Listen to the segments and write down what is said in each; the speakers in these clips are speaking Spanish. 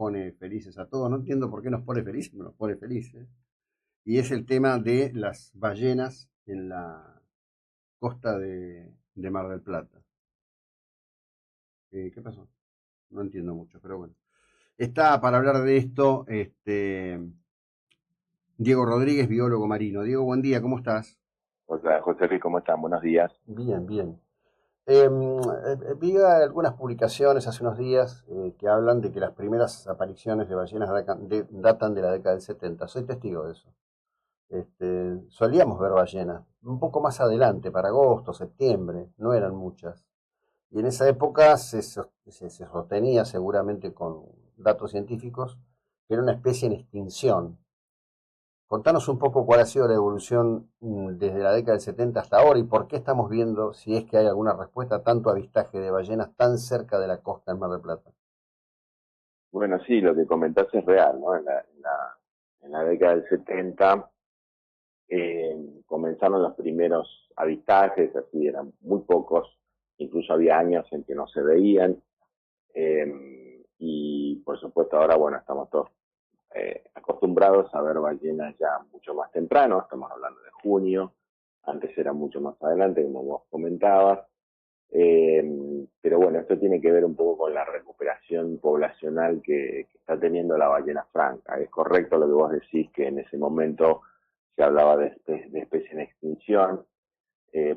pone felices a todos. No entiendo por qué nos pone felices, pero nos pone felices. Y es el tema de las ballenas en la costa de Mar del Plata. ¿Qué pasó? No entiendo mucho, pero bueno. Está para hablar de esto Diego Rodríguez, biólogo marino. Diego, buen día, ¿cómo estás? Hola, José Luis, ¿cómo están? Buenos días. Bien, bien. Vi algunas publicaciones hace unos días que hablan de que las primeras apariciones de ballenas datan de la década del 70. Soy testigo de eso. Solíamos ver ballenas un poco más adelante, para agosto, septiembre, no eran muchas. Y en esa época se sostenía, seguramente con datos científicos, que era una especie en extinción. Contanos un poco cuál ha sido la evolución desde la década del 70 hasta ahora y por qué estamos viendo, si es que hay alguna respuesta, tanto avistaje de ballenas tan cerca de la costa del Mar del Plata. Bueno, sí, lo que comentaste es real, ¿no? En la década del 70 comenzaron los primeros avistajes, así eran muy pocos, incluso había años en que no se veían, y por supuesto ahora, bueno, estamos todos acostumbrados a ver ballenas ya mucho más temprano, estamos hablando de junio, antes era mucho más adelante, como vos comentabas. Pero bueno, esto tiene que ver un poco con la recuperación poblacional que está teniendo la ballena franca. Es correcto lo que vos decís, que en ese momento se hablaba de especies en extinción,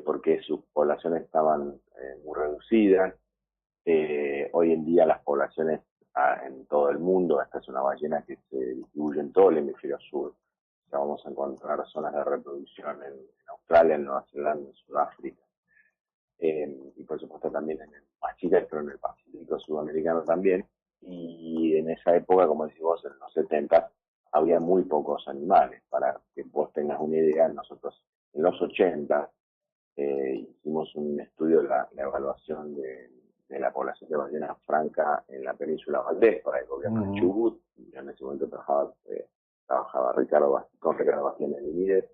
porque sus poblaciones estaban muy reducidas. Hoy en día las poblaciones en todo el mundo, esta es una ballena que se distribuye en todo el hemisferio sur. O sea, vamos a encontrar zonas de reproducción en Australia, en Nueva Zelanda, en Sudáfrica. Y por supuesto también en el Chile, pero en el Pacífico sudamericano también. Y en esa época, como decís vos, en los 70 había muy pocos animales. Para que vos tengas una idea, nosotros en los 80 hicimos un estudio de la evaluación de la población de ballenas franca en la península Valdés para el gobierno de Ujú. Chubut. Yo en ese momento trabajaba con Ricardo Bastián en el IDES,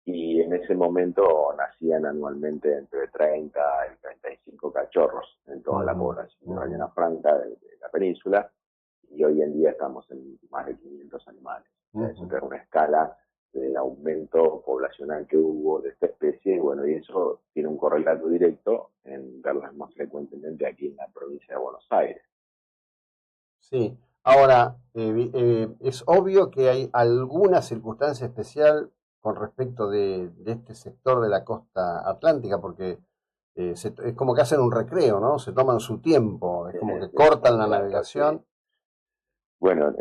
y en ese momento nacían anualmente entre 30 y 35 cachorros en toda la Ujú, población de ujú. ballena franca de la península, y hoy en día estamos en más de 500 animales. O sea, eso Ujú. te da una escala del aumento poblacional que hubo de esta especie, y bueno, y eso tiene un correlato directo en verlas más frecuentemente aquí en la provincia de Buenos Aires. Sí, ahora es obvio que hay alguna circunstancia especial con respecto de este sector de la costa atlántica, porque es como que hacen un recreo, ¿no? Se toman su tiempo, es como que cortan la Exacto, sí. navegación. Bueno,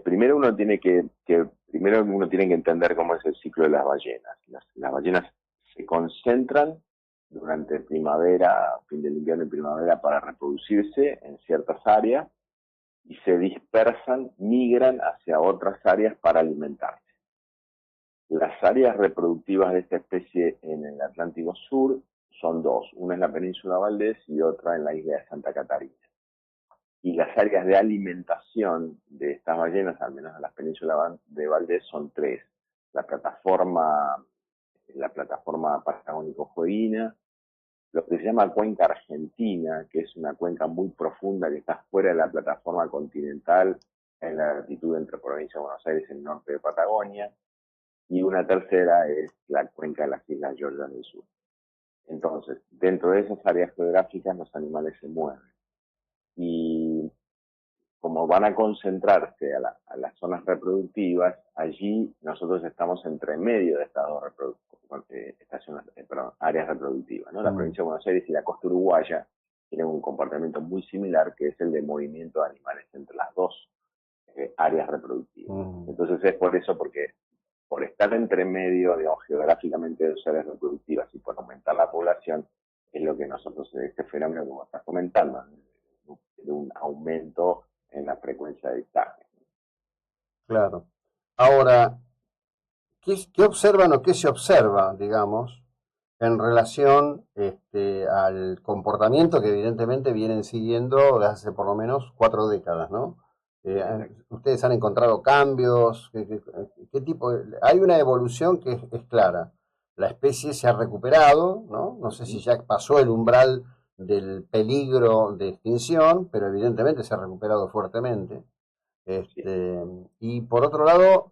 primero uno tiene que entender cómo es el ciclo de las ballenas. Las ballenas se concentran durante primavera, fin del invierno y primavera, para reproducirse en ciertas áreas, y se dispersan, migran hacia otras áreas para alimentarse. Las áreas reproductivas de esta especie en el Atlántico Sur son dos: una en la península Valdés y otra en la isla de Santa Catarina. Y las áreas de alimentación de estas ballenas, al menos en las penínsulas de Valdés, son tres: la plataforma, la plataforma patagónico-jueguina, lo que se llama cuenca argentina, que es una cuenca muy profunda que está fuera de la plataforma continental, en la latitud entre provincia de Buenos Aires y el norte de Patagonia, y una tercera es la cuenca de las Islas Georgias del Sur. Entonces, dentro de esas áreas geográficas los animales se mueven. Y como van a concentrarse a las zonas reproductivas, allí nosotros estamos entre medio de estados áreas reproductivas, ¿no? La Mm, provincia de Buenos Aires y la costa uruguaya tienen un comportamiento muy similar, que es el de movimiento de animales entre las dos áreas reproductivas. mm. Entonces es por eso, porque por estar entre medio, digamos, geográficamente de dos áreas reproductivas, y por aumentar la población, es lo que nosotros, este fenómeno, como estás comentando, de un aumento en la frecuencia de avistaje. Claro. Ahora, ¿qué observan o qué se observa, digamos, en relación al comportamiento que evidentemente vienen siguiendo desde hace por lo menos 4 décadas, ¿no? Ustedes han encontrado cambios, ¿qué tipo hay una evolución que es clara. La especie se ha recuperado, ¿no? No sé si Uh-huh. ya pasó el umbral del peligro de extinción, pero evidentemente se ha recuperado fuertemente. Sí. Y por otro lado,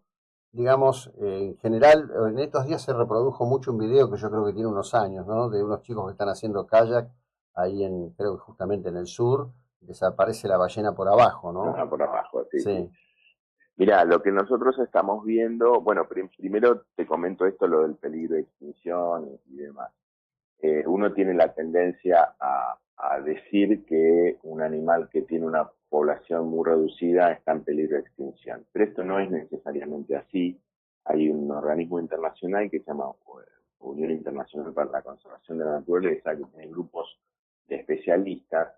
digamos, en general, en estos días se reprodujo mucho un video que yo creo que tiene unos años, ¿no? De unos chicos que están haciendo kayak ahí creo que justamente en el sur, desaparece la ballena por abajo, ¿no? Por abajo, sí, sí. Sí. Mira, lo que nosotros estamos viendo, bueno, primero te comento esto, lo del peligro de extinción y demás. Uno tiene la tendencia a decir que un animal que tiene una población muy reducida está en peligro de extinción, pero esto no es necesariamente así. Hay un organismo internacional que se llama Unión Internacional para la Conservación de la Naturaleza, que tiene grupos de especialistas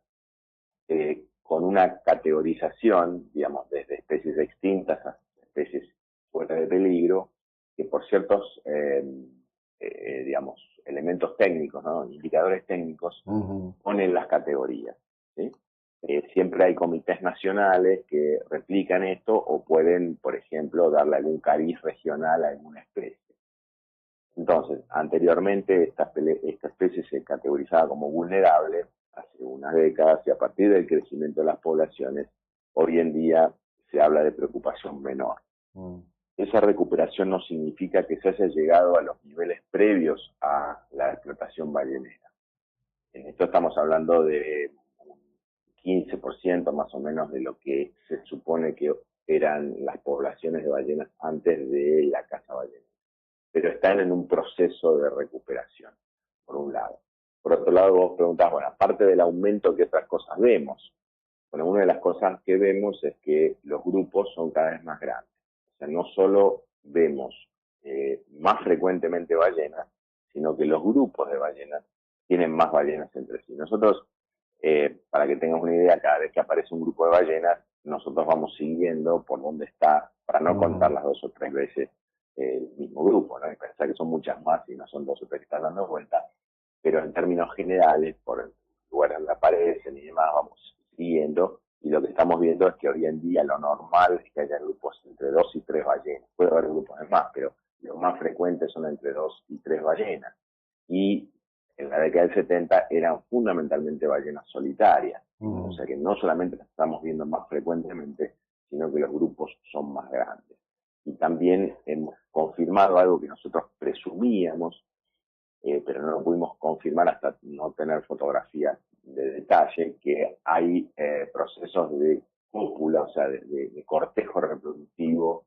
con una categorización, digamos, desde especies extintas a especies fuera de peligro, que por ciertos, digamos, elementos técnicos, ¿no? Indicadores técnicos, Ujú. ponen las categorías. ¿Sí? Siempre hay comités nacionales que replican esto o pueden, por ejemplo, darle algún cariz regional a alguna especie. Entonces, anteriormente esta especie se categorizaba como vulnerable hace unas décadas y a partir del crecimiento de las poblaciones, hoy en día se habla de preocupación menor. Mm. Esa recuperación no significa que se haya llegado a los niveles previos a la explotación ballenera. En esto estamos hablando de un 15% más o menos de lo que se supone que eran las poblaciones de ballenas antes de la caza ballenera, pero están en un proceso de recuperación, por un lado. Por otro lado, vos preguntás, bueno, aparte del aumento, ¿qué otras cosas vemos? Bueno, una de las cosas que vemos es que los grupos son cada vez más grandes. O sea, no solo vemos más frecuentemente ballenas, sino que los grupos de ballenas tienen más ballenas entre sí. Nosotros, para que tengas una idea, cada vez que aparece un grupo de ballenas, nosotros vamos siguiendo por dónde está, para no contar Ujú. las 2 o 3 veces el mismo grupo, ¿no? Y pensar que son muchas más y no son 2 o 3 que están dando vueltas, pero en términos generales, por el lugar donde aparecen y demás, vamos siguiendo, y lo que estamos viendo es que hoy en día lo normal es que haya grupos entre 2 y 3 ballenas. Puede haber grupos de más, pero lo más frecuente son entre 2 y 3 ballenas. Y en la década del 70 eran fundamentalmente ballenas solitarias. O Ujú. sea que no solamente las estamos viendo más frecuentemente, sino que los grupos son más grandes. Y también hemos confirmado algo que nosotros presumíamos, pero no lo pudimos confirmar hasta no tener fotografías de detalle, que hay procesos de cópula, o sea, de cortejo reproductivo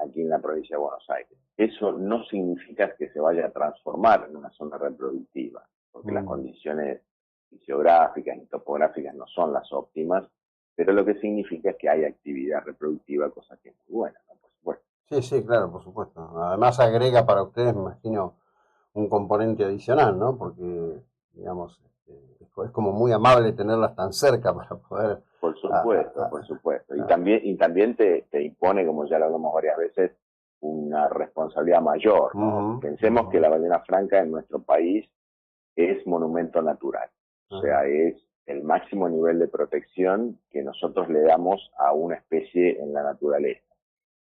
aquí en la provincia de Buenos Aires. Eso no significa que se vaya a transformar en una zona reproductiva, porque las Mm. condiciones fisiográficas y topográficas no son las óptimas, pero lo que significa es que hay actividad reproductiva, cosa que es muy buena, ¿no? Por supuesto. Sí, sí, claro, por supuesto. Además agrega para ustedes, me imagino, un componente adicional, ¿no? Porque, digamos, es como muy amable tenerlas tan cerca para poder... Por a- supuesto, por supuesto. a- Y también te impone, como ya lo hablamos varias veces, una responsabilidad mayor, ¿no? Ujú, Pensemos ujú. que la ballena franca en nuestro país es monumento natural, o Ajá. sea, es el máximo nivel de protección que nosotros le damos a una especie en la naturaleza.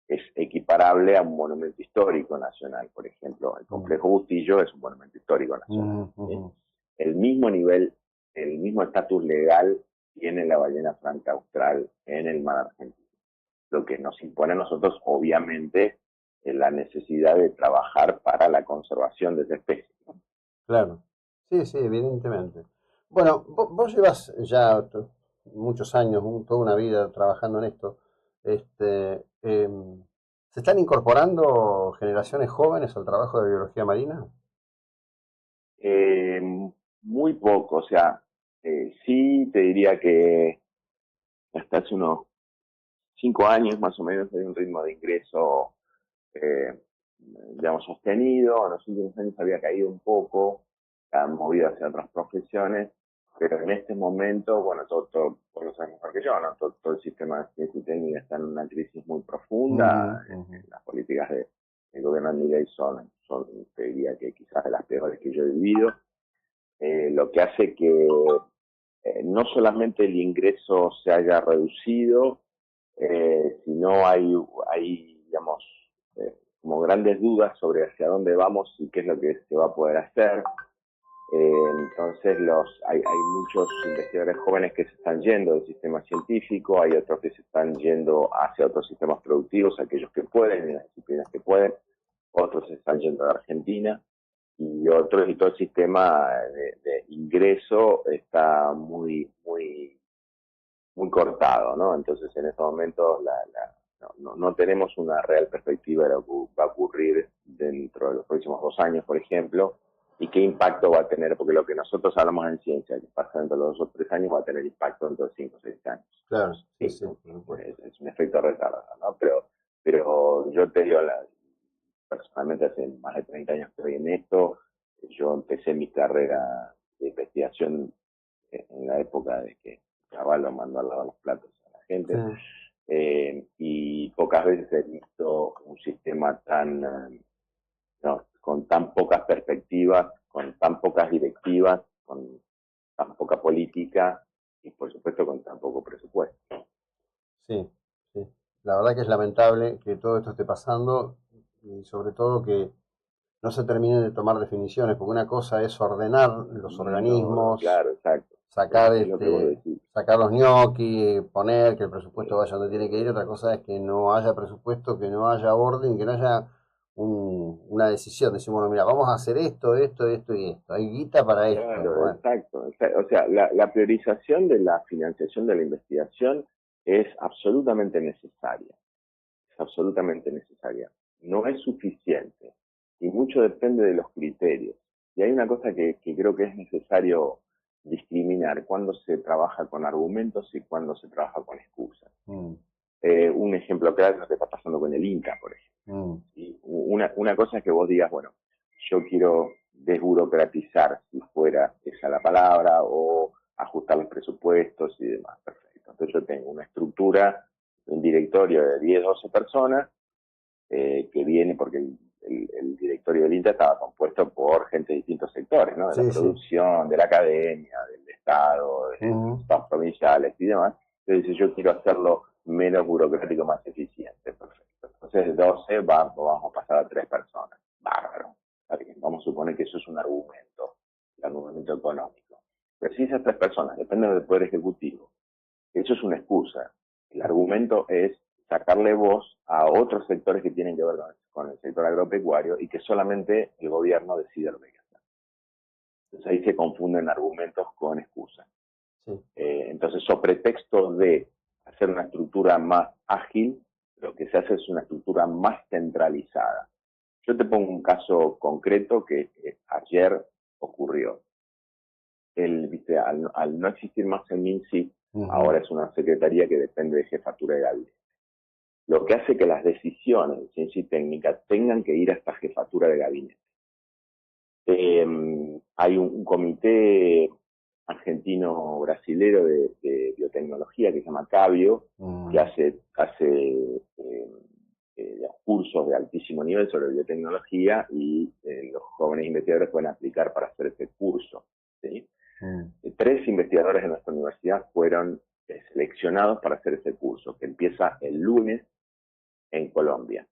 Es equiparable a un monumento histórico nacional, por ejemplo. El Mm. complejo Bustillo es un monumento histórico nacional. Ujú, ¿Sí? ujú. El mismo nivel, el mismo estatus legal tiene la ballena franca austral en el mar argentino. Lo que nos impone a nosotros, obviamente, es la necesidad de trabajar para la conservación de esa especie, ¿no? Claro. Sí, sí, evidentemente. Bueno, vos llevas ya muchos años, toda una vida trabajando en esto. ¿Se están incorporando generaciones jóvenes al trabajo de biología marina? Eh, Muy poco, o sea, sí te diría que hasta hace unos 5 años más o menos hay un ritmo de ingreso, eh, digamos, sostenido. En los últimos años había caído un poco, han movido hacia otras profesiones, pero en este momento, bueno, vos lo sabes mejor que yo, ¿no? Todo el sistema de ciencia y técnica está en una crisis muy Ujú, profunda. ujú. Las políticas del gobierno de Milei son, te diría que quizás de las peores que yo he vivido, lo que hace que no solamente el ingreso se haya reducido, sino hay digamos, como grandes dudas sobre hacia dónde vamos y qué es lo que se va a poder hacer. Entonces hay muchos investigadores jóvenes que se están yendo del sistema científico, hay otros que se están yendo hacia otros sistemas productivos, aquellos que pueden, en las disciplinas que pueden, otros se están yendo de Argentina, y todo el sistema de ingreso está muy cortado, ¿no? Entonces en estos momentos no tenemos una real perspectiva de lo que va a ocurrir dentro de los próximos 2 años, por ejemplo, y qué impacto va a tener, porque lo que nosotros hablamos en ciencia, que pasa dentro de los 2 o 3 años, va a tener impacto dentro de 5 o 6 años. Claro, sí, Sí, sí. es un efecto retardo, ¿no? Pero yo te digo, personalmente hace más de 30 años que estoy en esto, yo empecé mi carrera de investigación en la época de que Caballo mandó a lavar los platos a la gente, y pocas veces he visto un sistema no, con tan pocas perspectivas, con tan pocas directivas, con tan poca política y por supuesto con tan poco presupuesto. Sí, sí. La verdad que es lamentable que todo esto esté pasando y sobre todo que no se terminen de tomar definiciones, porque una cosa es ordenar los organismos, claro, exacto. sacar Es lo que vos decís. sacar los ñoquis, poner que el presupuesto vaya donde tiene que ir. Otra cosa es que no haya presupuesto, que no haya orden, que no haya una decisión. Decimos, bueno, mira, vamos a hacer esto, esto, esto y esto. Hay guita para esto. Claro, Bueno, exacto. O sea, la priorización de la financiación de la investigación es absolutamente necesaria. Es absolutamente necesaria. No es suficiente y mucho depende de los criterios. Y hay una cosa que creo que es necesario discriminar cuando se trabaja con argumentos y cuando se trabaja con excusas. Un ejemplo claro es lo que está pasando con el Inca, por ejemplo. ¿Sí? Una cosa es que vos digas, bueno, yo quiero desburocratizar, si fuera esa la palabra, o ajustar los presupuestos y demás. Perfecto. Entonces yo tengo una estructura, un directorio de 10, 12 personas, que viene porque el directorio del INTA estaba compuesto por gente de distintos sectores, ¿no? De la producción, de la academia, del Estado, de los estados provinciales y demás. Entonces yo quiero hacerlo menos burocrático, más eficiente. Perfecto. Entonces de 12 vamos a pasar a 3 personas. Bárbaro. Vamos a suponer que eso es un argumento económico. Pero si esas 3 personas dependen del Poder Ejecutivo, eso es una excusa. El argumento es sacarle voz a otros sectores que tienen que ver con el sector agropecuario y que solamente el gobierno decide lo que hay que hacer. Entonces ahí se confunden argumentos con excusas. Sí. Entonces, sobre pretexto de hacer una estructura más ágil, lo que se hace es una estructura más centralizada. Yo te pongo un caso concreto que ayer ocurrió. Al no existir más el MinSIC, ahora es una secretaría que depende de jefatura de gabinete. Lo que hace que las decisiones de ciencia y técnica tengan que ir a esta jefatura de gabinete. Hay un comité argentino-brasilero de biotecnología que se llama Cabio, que hace cursos de altísimo nivel sobre biotecnología y los jóvenes investigadores pueden aplicar para hacer ese curso. ¿Sí? 3 investigadores de nuestra universidad fueron seleccionados para hacer ese curso, que empieza el lunes en Colombia.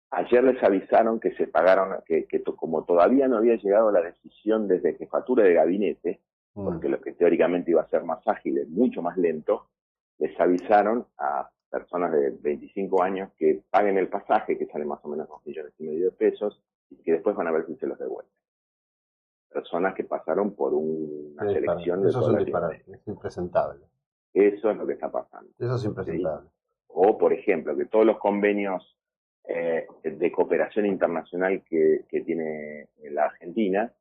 Ayer les avisaron que se pagaron, que como todavía no había llegado la decisión desde jefatura de gabinete, porque lo que teóricamente iba a ser más ágil es mucho más lento, les avisaron a personas de 25 años que paguen el pasaje, que sale más o menos 2,5 millones de pesos, y que después van a ver si se los devuelven. Personas que pasaron por una selección de toda la disparate, es impresentable. Eso es lo que está pasando. Eso es impresentable. ¿Sí? O, por ejemplo, que todos los convenios de cooperación internacional que tiene la Argentina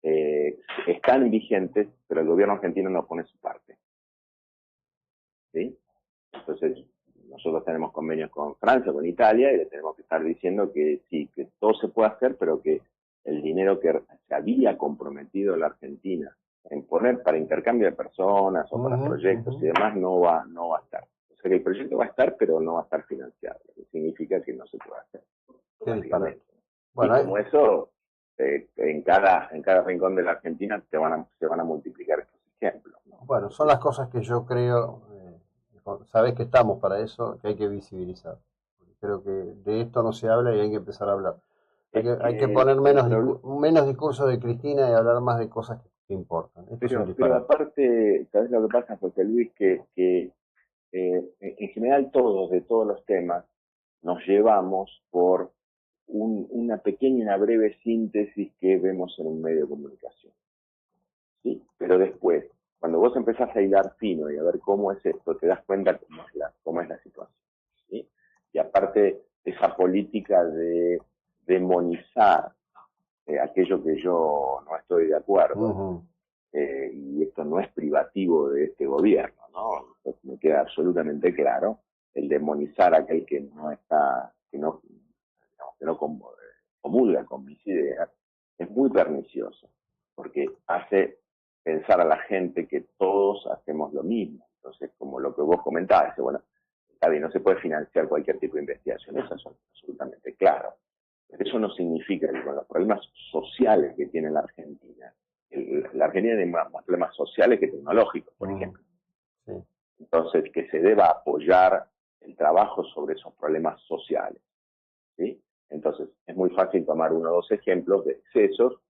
están vigentes, pero el gobierno argentino no pone su parte. ¿Sí? Entonces, nosotros tenemos convenios con Francia, con Italia, y le tenemos que estar diciendo que sí, que todo se puede hacer, pero que el dinero que se había comprometido la Argentina en poner para intercambio de personas o para proyectos y demás no va a estar. O sea que el proyecto va a estar, pero no va a estar financiado, lo que significa que no se puede hacer. Bueno, y como eso, en cada rincón de la Argentina se van a multiplicar estos ejemplos, ¿no? Bueno, son las cosas que yo creo, sabés que estamos para eso, que hay que visibilizar. Creo que de esto no se habla y hay que empezar a hablar. Hay que poner menos discurso de Cristina y hablar más de cosas que importan. Pero aparte, ¿sabes lo que pasa, José Luis? Que en general de todos los temas, nos llevamos por una pequeña, una breve síntesis que vemos en un medio de comunicación. ¿Sí? Pero después, cuando vos empezás a hilar fino y a ver cómo es esto, te das cuenta cómo es la situación. ¿Sí? Y aparte, esa política de demonizar aquello que yo no estoy de acuerdo, y esto no es privativo de este gobierno, ¿no? Entonces, me queda absolutamente claro, el demonizar a aquel que no está, que no comulga con mis ideas, es muy pernicioso, porque hace pensar a la gente que todos hacemos lo mismo. Entonces, como lo que vos comentabas, bueno, está bien, no se puede financiar cualquier tipo de investigación, eso es absolutamente claro. Pero eso no significa que con los problemas sociales que tiene la Argentina tiene más problemas sociales que tecnológicos, por ejemplo. Sí. Entonces, que se deba apoyar el trabajo sobre esos problemas sociales. ¿Sí? Entonces, es muy fácil tomar uno o dos ejemplos de excesos,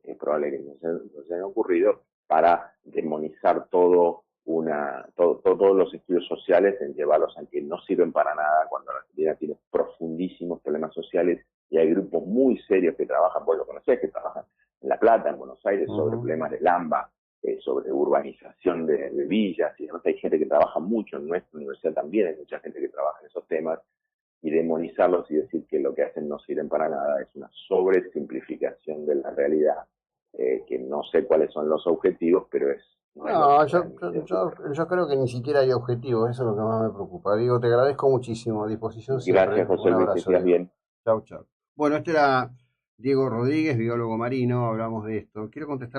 que es probable que nos hayan ocurrido, para demonizar todos los estudios sociales, en llevarlos a que no sirven para nada, cuando la Argentina tiene profundísimos problemas sociales y hay grupos muy serios que trabajan, vos lo conocés, que trabajan en La Plata, en Buenos Aires, sobre problemas del AMBA, sobre urbanización de villas, y además hay gente que trabaja mucho, en nuestra universidad también hay mucha gente que trabaja en esos temas, y demonizarlos y decir que lo que hacen no sirven para nada es una sobresimplificación de la realidad, que no sé cuáles son los objetivos, pero yo creo que ni siquiera hay objetivos, eso es lo que más me preocupa. Diego, te agradezco muchísimo, a disposición siempre. Gracias, José Luis, que estés bien. Chau, chau. Bueno, este era Diego Rodríguez, biólogo marino, hablamos de esto. Quiero contestar